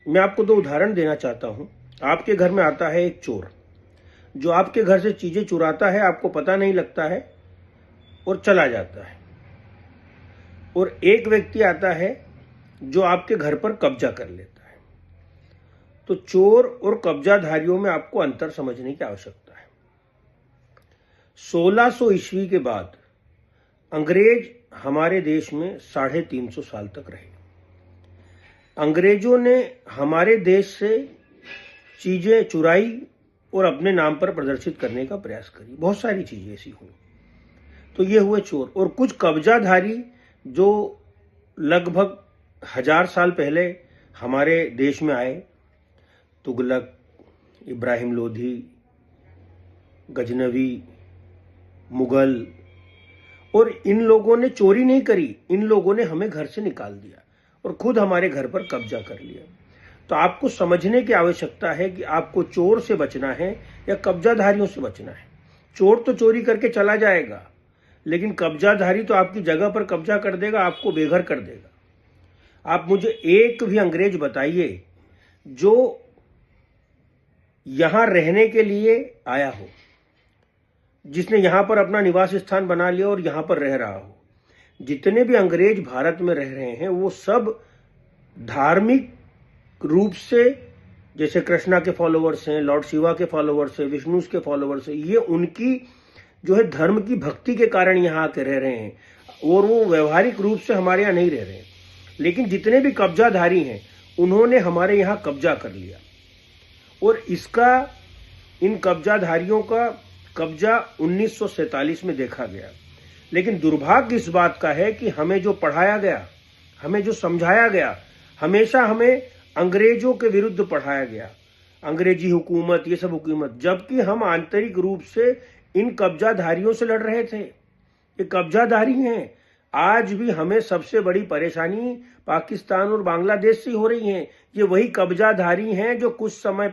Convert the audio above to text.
मैं आपको दो उदाहरण देना चाहता हूं। आपके घर में आता है एक चोर जो आपके घर से चीजें चुराता है, आपको पता नहीं लगता है और चला जाता है। और एक व्यक्ति आता है जो आपके घर पर कब्जा कर लेता है। तो चोर और कब्जाधारियों में आपको अंतर समझने की आवश्यकता है। 1600 ईस्वी के बाद अंग्रेज हमारे देश में 350 साल तक रहे। अंग्रेजों ने हमारे देश से चीजें चुराई और अपने नाम पर प्रदर्शित करने का प्रयास करी। बहुत सारी चीजें ऐसी हुई। तो ये हुए चोर। और कुछ कब्जाधारी जो लगभग 1000 साल पहले हमारे देश में आए, तुगलक, इब्राहिम लोधी, गजनवी, मुगल, और इन लोगों ने चोरी नहीं करी, इन लोगों ने हमें घर से निकाल दिया और खुद हमारे घर पर कब्जा कर लिया। तो आपको समझने की आवश्यकता है कि आपको चोर से बचना है या कब्जाधारियों से बचना है। चोर तो चोरी करके चला जाएगा, लेकिन कब्जाधारी तो आपकी जगह पर कब्जा कर देगा, आपको बेघर कर देगा। आप मुझे एक भी अंग्रेज बताइए जो यहां रहने के लिए आया हो, जिसने यहां पर अपना निवास स्थान बना लिया और यहां पर रह रहा हो। जितने भी अंग्रेज भारत में रह रहे हैं वो सब धार्मिक रूप से, जैसे कृष्णा के फॉलोवर्स हैं, लॉर्ड शिवा के फॉलोवर्स हैं, विष्णु के फॉलोवर्स हैं, ये उनकी जो है धर्म की भक्ति के कारण यहाँ आके रह रहे हैं और वो व्यवहारिक रूप से हमारे यहाँ नहीं रह रहे हैं। लेकिन जितने भी कब्जाधारी हैं उन्होंने हमारे यहाँ कब्जा कर लिया और इन कब्जाधारियों का कब्जा 1947 में देखा गया। लेकिन दुर्भाग्य इस बात का है कि हमें जो पढ़ाया गया, हमें जो समझाया गया, हमेशा हमें अंग्रेजों के विरुद्ध पढ़ाया गया, अंग्रेजी हुकूमत, ये सब हुकूमत, जबकि हम आंतरिक रूप से इन कब्जाधारियों से लड़ रहे थे। ये कब्जाधारी हैं। आज भी हमें सबसे बड़ी परेशानी पाकिस्तान और बांग्लादेश से हो रही है। ये वही कब्जाधारी हैं जो कुछ समय